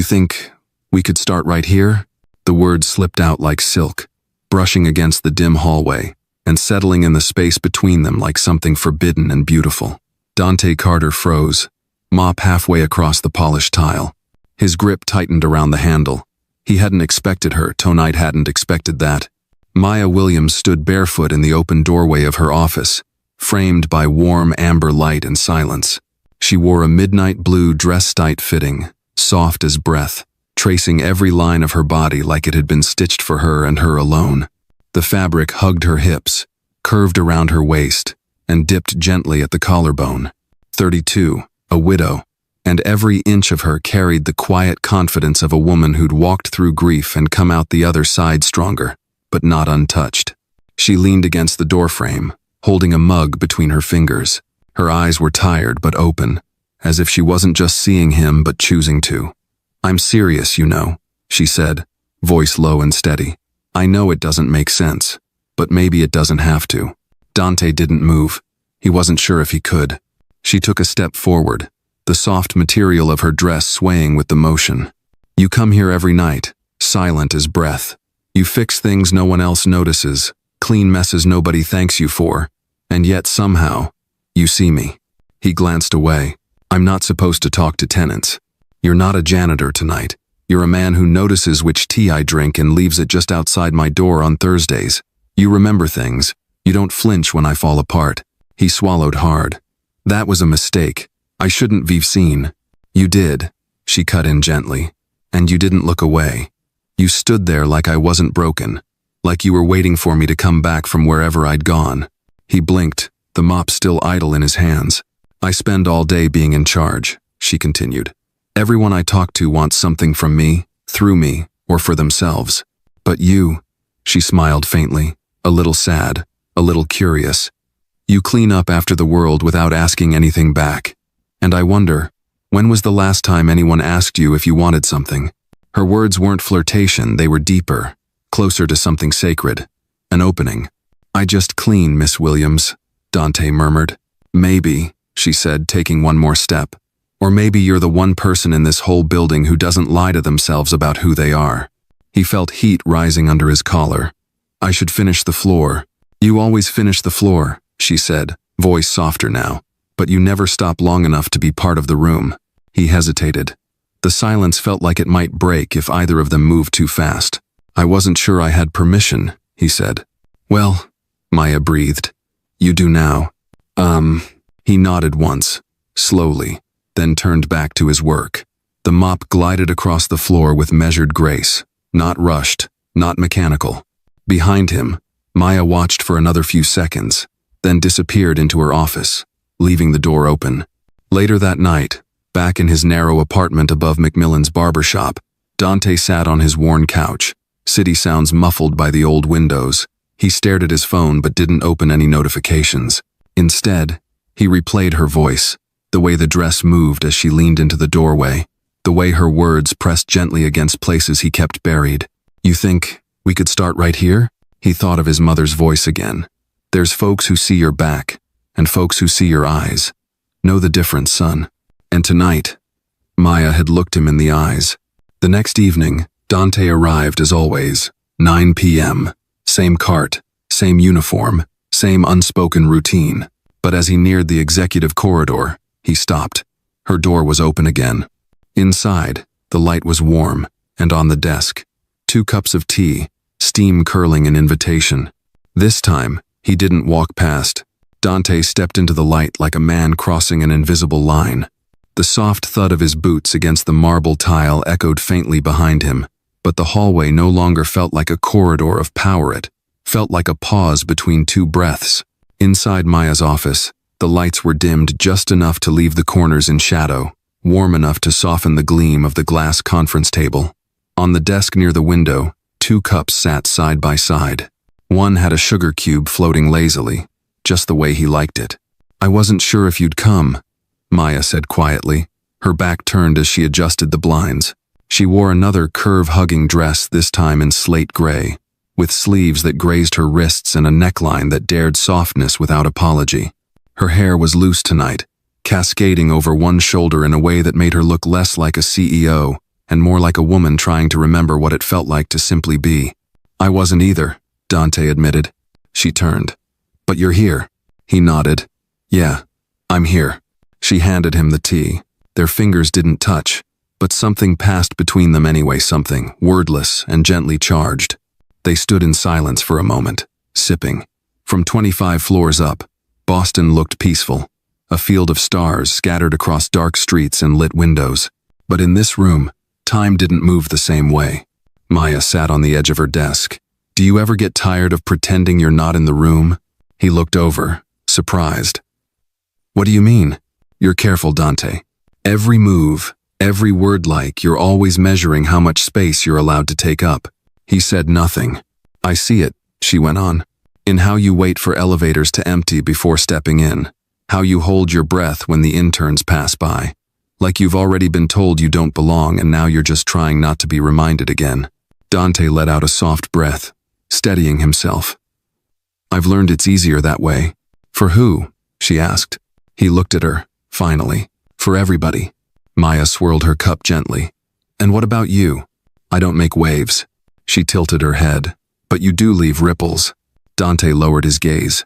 You think we could start right here? The words slipped out like silk, brushing against the dim hallway and settling in the space between them like something forbidden and beautiful. Dante Carter froze, mop halfway across the polished tile. His grip tightened around the handle. He hadn't expected her, Tonite hadn't expected that. Maya Williams stood barefoot in the open doorway of her office, framed by warm amber light and silence. She wore a midnight blue dress tight fitting, soft as breath, tracing every line of her body like it had been stitched for her and her alone. The fabric hugged her hips, curved around her waist, and dipped gently at the collarbone. 32, a widow, and every inch of her carried the quiet confidence of a woman who'd walked through grief and come out the other side stronger, but not untouched. She leaned against the doorframe, holding a mug between her fingers. Her eyes were tired but open, as if she wasn't just seeing him but choosing to. "I'm serious, you know," she said, voice low and steady. "I know it doesn't make sense, but maybe it doesn't have to." Dante didn't move. He wasn't sure if he could. She took a step forward, the soft material of her dress swaying with the motion. "You come here every night, silent as breath. You fix things no one else notices, clean messes nobody thanks you for, and yet somehow, you see me." He glanced away. "I'm not supposed to talk to tenants. You're not a janitor tonight. You're a man who notices which tea I drink and leaves it just outside my door on Thursdays. You remember things. You don't flinch when I fall apart." He swallowed hard. "That was a mistake. I shouldn't have seen." "You did," she cut in gently. "And you didn't look away. You stood there like I wasn't broken, like you were waiting for me to come back from wherever I'd gone." He blinked, the mop still idle in his hands. "I spend all day being in charge," she continued. "Everyone I talk to wants something from me, through me, or for themselves. But you," she smiled faintly, a little sad, a little curious. "You clean up after the world without asking anything back. And I wonder, when was the last time anyone asked you if you wanted something?" Her words weren't flirtation, they were deeper, closer to something sacred, an opening. "I just clean, Miss Williams," Dante murmured. "Maybe," she said, taking one more step. "Or maybe you're the one person in this whole building who doesn't lie to themselves about who they are." He felt heat rising under his collar. "I should finish the floor." "You always finish the floor," she said, voice softer now. "But you never stop long enough to be part of the room." He hesitated. The silence felt like it might break if either of them moved too fast. "I wasn't sure I had permission," he said. "Well," Maya breathed. "You do now." He nodded once, slowly, then turned back to his work. The mop glided across the floor with measured grace, not rushed, not mechanical. Behind him, Maya watched for another few seconds, then disappeared into her office, leaving the door open. Later that night, back in his narrow apartment above Macmillan's barbershop, Dante sat on his worn couch, city sounds muffled by the old windows. He stared at his phone but didn't open any notifications. Instead, he replayed her voice, the way the dress moved as she leaned into the doorway, the way her words pressed gently against places he kept buried. "You think we could start right here?" He thought of his mother's voice again. "There's folks who see your back, and folks who see your eyes. Know the difference, son." And tonight, Maya had looked him in the eyes. The next evening, Dante arrived as always, 9 p.m. Same cart, same uniform, same unspoken routine. But as he neared the executive corridor, he stopped. Her door was open again. Inside, the light was warm, and on the desk, 2 cups of tea, steam curling in invitation. This time, he didn't walk past. Dante stepped into the light like a man crossing an invisible line. The soft thud of his boots against the marble tile echoed faintly behind him, but the hallway no longer felt like a corridor of power. It felt like a pause between 2 breaths. Inside Maya's office, the lights were dimmed just enough to leave the corners in shadow, warm enough to soften the gleam of the glass conference table. On the desk near the window, 2 cups sat side by side. One had a sugar cube floating lazily, just the way he liked it. "I wasn't sure if you'd come," Maya said quietly, her back turned as she adjusted the blinds. She wore another curve-hugging dress, this time in slate gray, with sleeves that grazed her wrists and a neckline that dared softness without apology. Her hair was loose tonight, cascading over one shoulder in a way that made her look less like a CEO and more like a woman trying to remember what it felt like to simply be. I wasn't either, Dante admitted. She turned. But you're here. He nodded. Yeah, I'm here. She handed him the tea. Their fingers didn't touch, but something passed between them anyway, something wordless and gently charged. They stood in silence for a moment, sipping. From 25 floors up, Boston looked peaceful, a field of stars scattered across dark streets and lit windows. But in this room, time didn't move the same way. Maya sat on the edge of her desk. Do you ever get tired of pretending you're not in the room? He looked over, surprised. What do you mean? You're careful, Dante. Every move, every word, like you're always measuring how much space you're allowed to take up. He said nothing. I see it, she went on, in how you wait for elevators to empty before stepping in, how you hold your breath when the interns pass by. Like you've already been told you don't belong and now you're just trying not to be reminded again. Dante let out a soft breath, steadying himself. I've learned it's easier that way. For who? She asked. He looked at her, finally. For everybody. Maya swirled her cup gently. And what about you? I don't make waves. She tilted her head. But you do leave ripples. Dante lowered his gaze.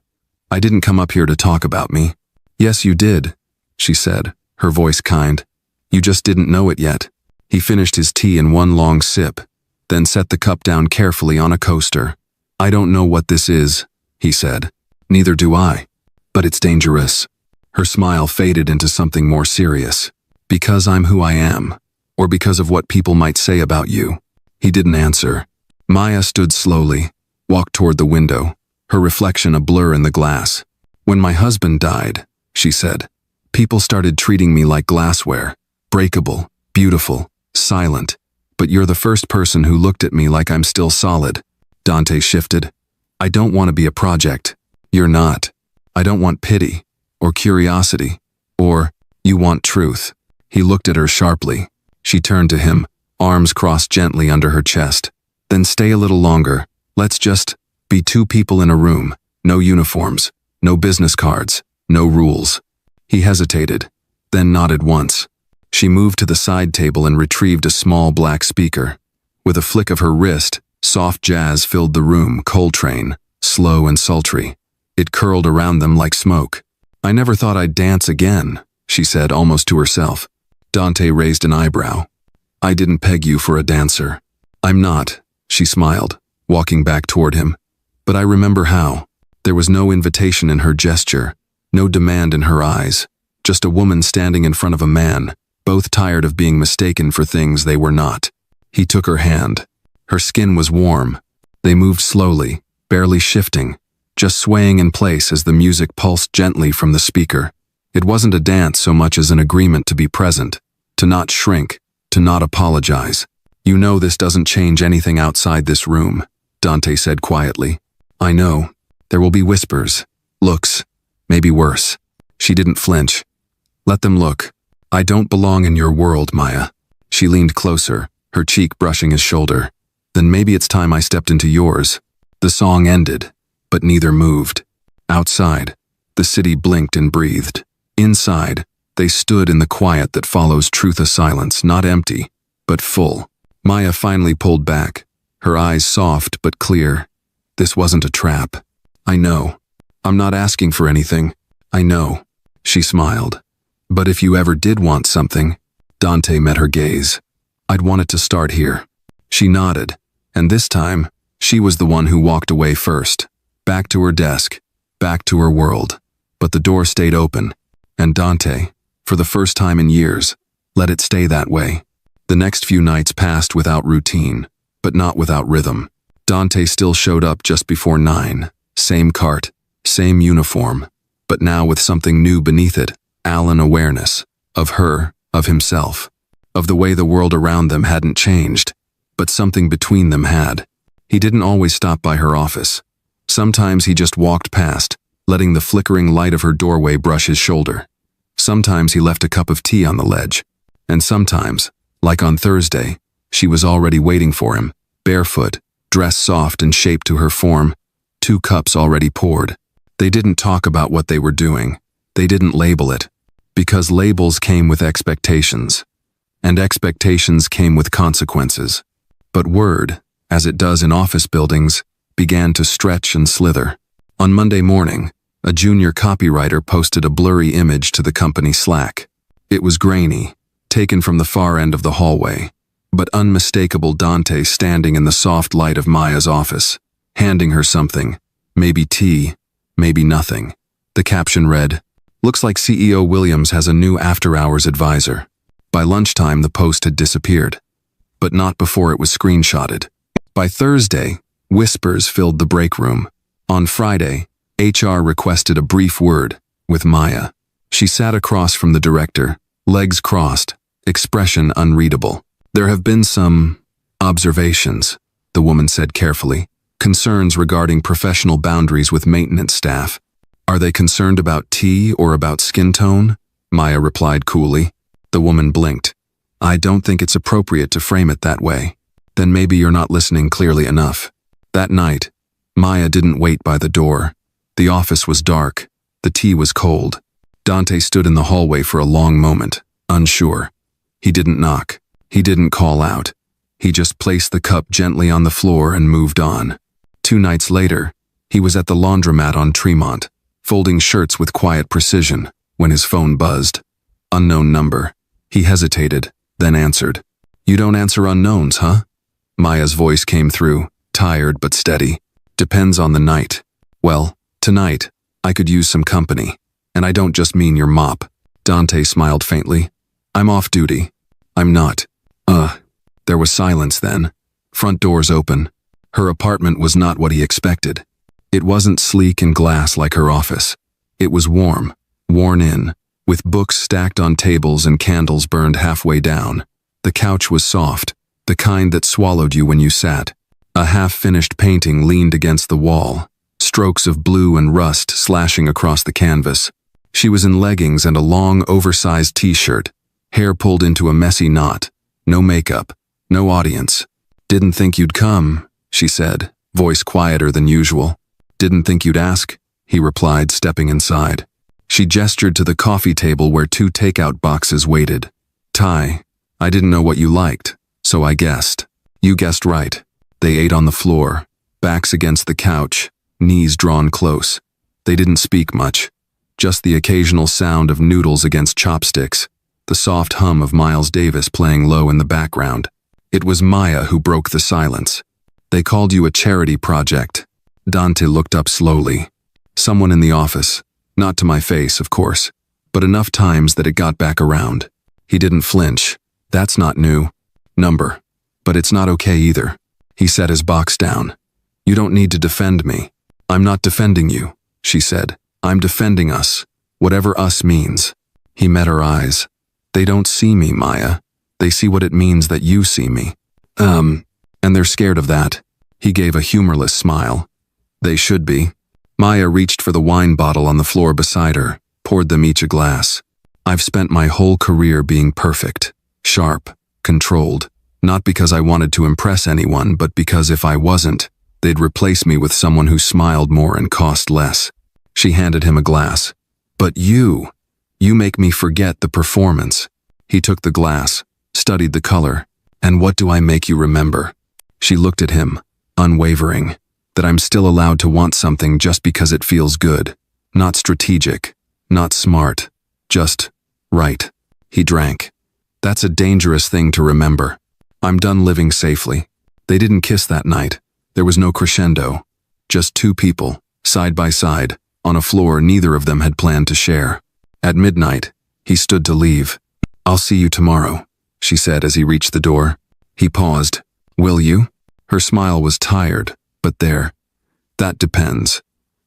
I didn't come up here to talk about me. Yes, you did, she said, her voice kind. You just didn't know it yet. He finished his tea in one long sip, then set the cup down carefully on a coaster. I don't know what this is, he said. Neither do I. But it's dangerous. Her smile faded into something more serious. Because I'm who I am, or because of what people might say about you. He didn't answer. Maya stood slowly, walked toward the window, her reflection a blur in the glass. When my husband died, she said, people started treating me like glassware, breakable, beautiful, silent. But you're the first person who looked at me like I'm still solid. Dante shifted. I don't want to be a project. You're not. I don't want pity, or curiosity, or you want truth. He looked at her sharply. She turned to him, arms crossed gently under her chest. Then stay a little longer. Let's just be two people in a room. No uniforms, no business cards, no rules. He hesitated, then nodded once. She moved to the side table and retrieved a small black speaker. With a flick of her wrist, soft jazz filled the room, Coltrane, slow and sultry. It curled around them like smoke. I never thought I'd dance again, she said almost to herself. Dante raised an eyebrow. I didn't peg you for a dancer. I'm not, she smiled, walking back toward him. But I remember how. There was no invitation in her gesture, no demand in her eyes, just a woman standing in front of a man, both tired of being mistaken for things they were not. He took her hand. Her skin was warm. They moved slowly, barely shifting, just swaying in place as the music pulsed gently from the speaker. It wasn't a dance so much as an agreement to be present, to not shrink, to not apologize. You know this doesn't change anything outside this room, Dante said quietly. I know. There will be whispers, looks, maybe worse. She didn't flinch. Let them look. I don't belong in your world, Maya. She leaned closer, her cheek brushing his shoulder. Then maybe it's time I stepped into yours. The song ended, but neither moved. Outside, the city blinked and breathed. Inside, they stood in the quiet that follows truth, a silence not empty, but full. Maya finally pulled back, her eyes soft but clear. This wasn't a trap. I know. I'm not asking for anything. I know. She smiled. But if you ever did want something, Dante met her gaze. I'd want it to start here. She nodded, and this time, she was the one who walked away first. Back to her desk, back to her world. But the door stayed open, and Dante, for the first time in years, let it stay that way. The next few nights passed without routine, but not without rhythm. Dante still showed up just before 9, same cart, same uniform, but now with something new beneath it, an awareness, of her, of himself, of the way the world around them hadn't changed, but something between them had. He didn't always stop by her office. Sometimes he just walked past, letting the flickering light of her doorway brush his shoulder. Sometimes he left a cup of tea on the ledge, and sometimes, like on Thursday, she was already waiting for him, barefoot, dressed soft and shaped to her form, 2 cups already poured. They didn't talk about what they were doing. They didn't label it, because labels came with expectations. and expectations came with consequences. But word, as it does in office buildings, began to stretch and slither. On Monday morning, a junior copywriter posted a blurry image to the company Slack. It was grainy, taken from the far end of the hallway, but unmistakable Dante standing in the soft light of Maya's office, handing her something, maybe tea, maybe nothing. The caption read, "Looks like CEO Williams has a new after-hours advisor." By lunchtime, the post had disappeared, but not before it was screenshotted. By Thursday, whispers filled the break room. On Friday, HR requested a brief word with Maya. She sat across from the director, legs crossed, expression unreadable. "There have been some observations," the woman said carefully. "Concerns regarding professional boundaries with maintenance staff." "Are they concerned about tea or about skin tone?" Maya replied coolly. The woman blinked. "I don't think it's appropriate to frame it that way." "Then maybe you're not listening clearly enough." That night, Maya didn't wait by the door. The office was dark. The tea was cold. Dante stood in the hallway for a long moment, unsure. He didn't knock. He didn't call out. He just placed the cup gently on the floor and moved on. 2 nights later, he was at the laundromat on Tremont, folding shirts with quiet precision, when his phone buzzed. Unknown number. He hesitated, then answered. "You don't answer unknowns, huh?" Maya's voice came through, tired but steady. "Depends on the night." "Well, tonight, I could use some company. And I don't just mean your mop." Dante smiled faintly. "I'm off duty." "I'm not." There was silence then. Front doors open. Her apartment was not what he expected. It wasn't sleek and glass like her office. It was warm, worn in, with books stacked on tables and candles burned halfway down. The couch was soft, the kind that swallowed you when you sat. A half-finished painting leaned against the wall, strokes of blue and rust slashing across the canvas. She was in leggings and a long, oversized t-shirt, hair pulled into a messy knot. No makeup, no audience. "Didn't think you'd come," she said, voice quieter than usual. "Didn't think you'd ask," he replied, stepping inside. She gestured to the coffee table where 2 takeout boxes waited. "Thai, I didn't know what you liked, so I guessed." "You guessed right." They ate on the floor, backs against the couch, knees drawn close. They didn't speak much, just the occasional sound of noodles against chopsticks, the soft hum of Miles Davis playing low in the background. It was Maya who broke the silence. "They called you a charity project." Dante looked up slowly. "Someone in the office. Not to my face, of course, but enough times that it got back around." He didn't flinch. "That's not new. Number. But it's not okay either." He set his box down. "You don't need to defend me." "I'm not defending you," she said. "I'm defending us, whatever us means." He met her eyes. "They don't see me, Maya. They see what it means that you see me. And they're scared of that." He gave a humorless smile. "They should be." Maya reached for the wine bottle on the floor beside her, poured them each a glass. "I've spent my whole career being perfect, sharp, controlled, not because I wanted to impress anyone, but because if I wasn't, they'd replace me with someone who smiled more and cost less." She handed him a glass. "But you make me forget the performance." He took the glass, studied the color. "And what do I make you remember?" She looked at him, unwavering. "That I'm still allowed to want something just because it feels good. Not strategic, not smart, just right." He drank. "That's a dangerous thing to remember. I'm done living safely." They didn't kiss that night. There was no crescendo. Just 2 people, side by side, on a floor neither of them had planned to share. At midnight, he stood to leave. "I'll see you tomorrow," she said as he reached the door. He paused. "Will you?" Her smile was tired, but there. "That depends.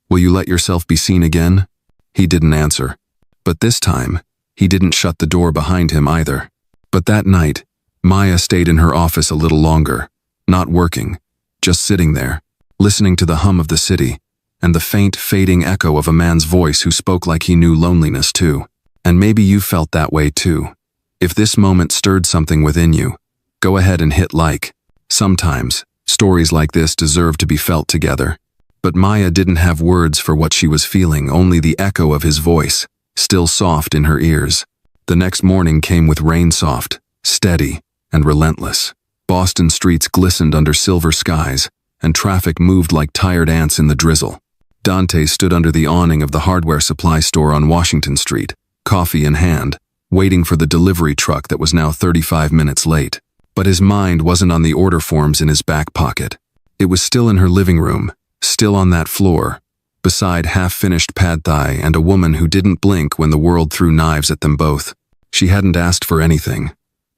Will you let yourself be seen again?" He didn't answer. But this time, he didn't shut the door behind him either. But that night, Maya stayed in her office a little longer, not working, just sitting there, listening to the hum of the city, and the faint, fading echo of a man's voice who spoke like he knew loneliness too. And maybe you felt that way too. If this moment stirred something within you, go ahead and hit like. Sometimes, stories like this deserve to be felt together. But Maya didn't have words for what she was feeling, only the echo of his voice, still soft in her ears. The next morning came with rain soft, steady and relentless. Boston streets glistened under silver skies, and traffic moved like tired ants in the drizzle. Dante stood under the awning of the hardware supply store on Washington Street, coffee in hand, waiting for the delivery truck that was now 35 minutes late. But his mind wasn't on the order forms in his back pocket. It was still in her living room, still on that floor, beside half-finished pad thai and a woman who didn't blink when the world threw knives at them both. She hadn't asked for anything.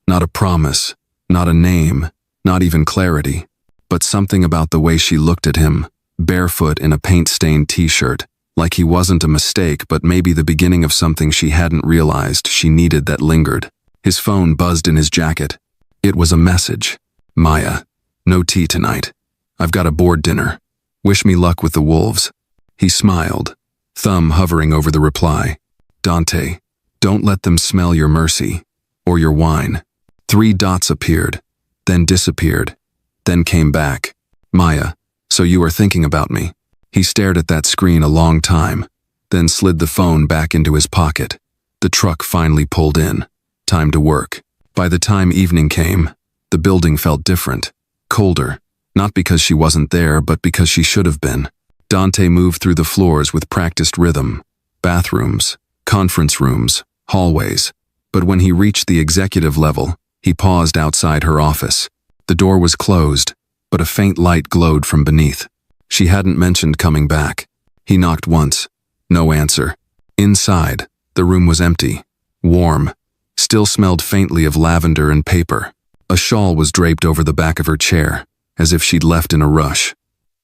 Not a promise, not a name, not even clarity. But something about the way she looked at him, barefoot in a paint-stained t-shirt, like he wasn't a mistake but maybe the beginning of something she hadn't realized she needed that lingered. His phone buzzed in his jacket. It was a message. Maya, no tea tonight. I've got a board dinner. Wish me luck with the wolves. He smiled, thumb hovering over the reply. Dante, don't let them smell your mercy, or your wine. 3 dots appeared, then disappeared, then came back. Maya, so you are thinking about me. He stared at that screen a long time, then slid the phone back into his pocket. The truck finally pulled in. Time to work. By the time evening came, the building felt different, colder, not because she wasn't there, but because she should have been. Dante moved through the floors with practiced rhythm, bathrooms, conference rooms, hallways. But when he reached the executive level, he paused outside her office. The door was closed, but a faint light glowed from beneath. She hadn't mentioned coming back. He knocked once. No answer. Inside, the room was empty, warm, still smelled faintly of lavender and paper. A shawl was draped over the back of her chair, as if she'd left in a rush.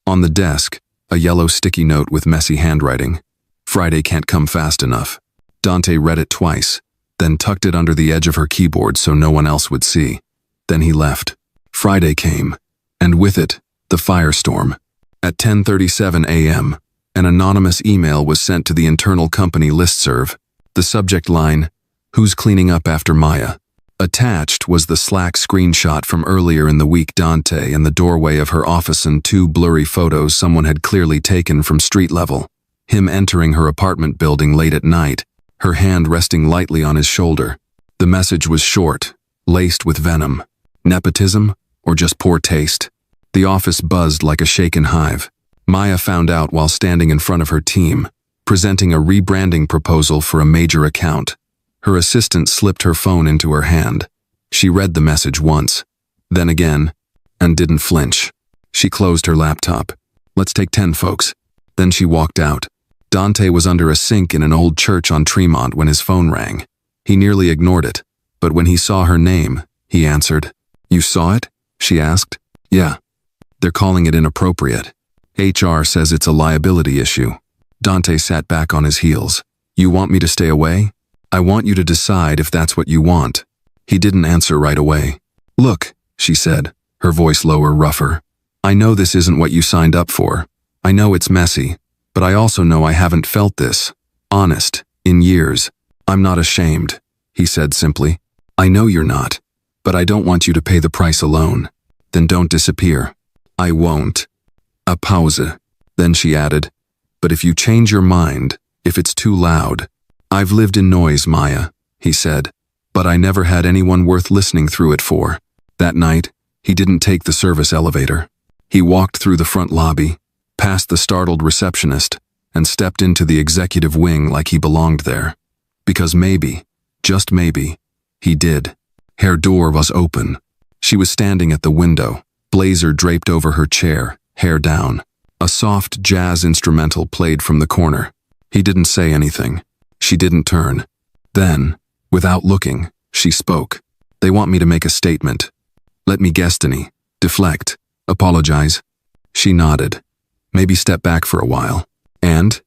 On the desk, a yellow sticky note with messy handwriting. Friday can't come fast enough. Dante read it twice, then tucked it under the edge of her keyboard so no one else would see. Then he left. Friday came, and with it, the firestorm. At 10:37 a.m., an anonymous email was sent to the internal company listserv. The subject line, "Who's cleaning up after Maya?" Attached was the Slack screenshot from earlier in the week. Dante in the doorway of her office and 2 blurry photos someone had clearly taken from street level. Him entering her apartment building late at night, her hand resting lightly on his shoulder. The message was short, laced with venom. Nepotism, or just poor taste? The office buzzed like a shaken hive. Maya found out while standing in front of her team, presenting a rebranding proposal for a major account. Her assistant slipped her phone into her hand. She read the message once, then again, and didn't flinch. She closed her laptop. "Let's take 10, folks." Then she walked out. Dante was under a sink in an old church on Tremont when his phone rang. He nearly ignored it, but when he saw her name, he answered. "You saw it?" she asked. "Yeah. They're calling it inappropriate. HR says it's a liability issue." Dante sat back on his heels. "You want me to stay away? I want you to decide if that's what you want." He didn't answer right away. "Look," she said, her voice lower, rougher. "I know this isn't what you signed up for. I know it's messy, but I also know I haven't felt this, honest, in years. I'm not ashamed," he said simply. "I know you're not, but I don't want you to pay the price alone. Then don't disappear." "I won't." A pause. Then she added, "But if you change your mind, if it's too loud." "I've lived in noise, Maya," he said, "but I never had anyone worth listening through it for." That night, he didn't take the service elevator. He walked through the front lobby, past the startled receptionist, and stepped into the executive wing like he belonged there. Because maybe, just maybe, he did. Her door was open. She was standing at the window, blazer draped over her chair, hair down. A soft jazz instrumental played from the corner. He didn't say anything. She didn't turn. Then, without looking, she spoke. "They want me to make a statement. Let me guessdeny, deflect, apologize." She nodded. "Maybe step back for a while." "And?"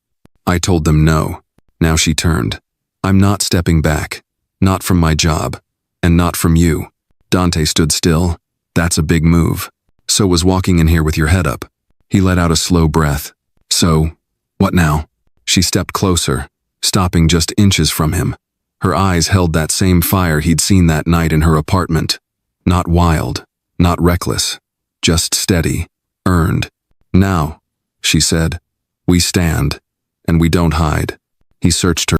"I told them no." Now she turned. "I'm not stepping back. Not from my job. And not from you." Dante stood still. "That's a big move." "So was walking in here with your head up." He let out a slow breath. "So, what now?" She stepped closer, stopping just inches from him. Her eyes held that same fire he'd seen that night in her apartment. Not wild, not reckless, just steady, earned. "Now," she said, "we stand, and we don't hide." He searched her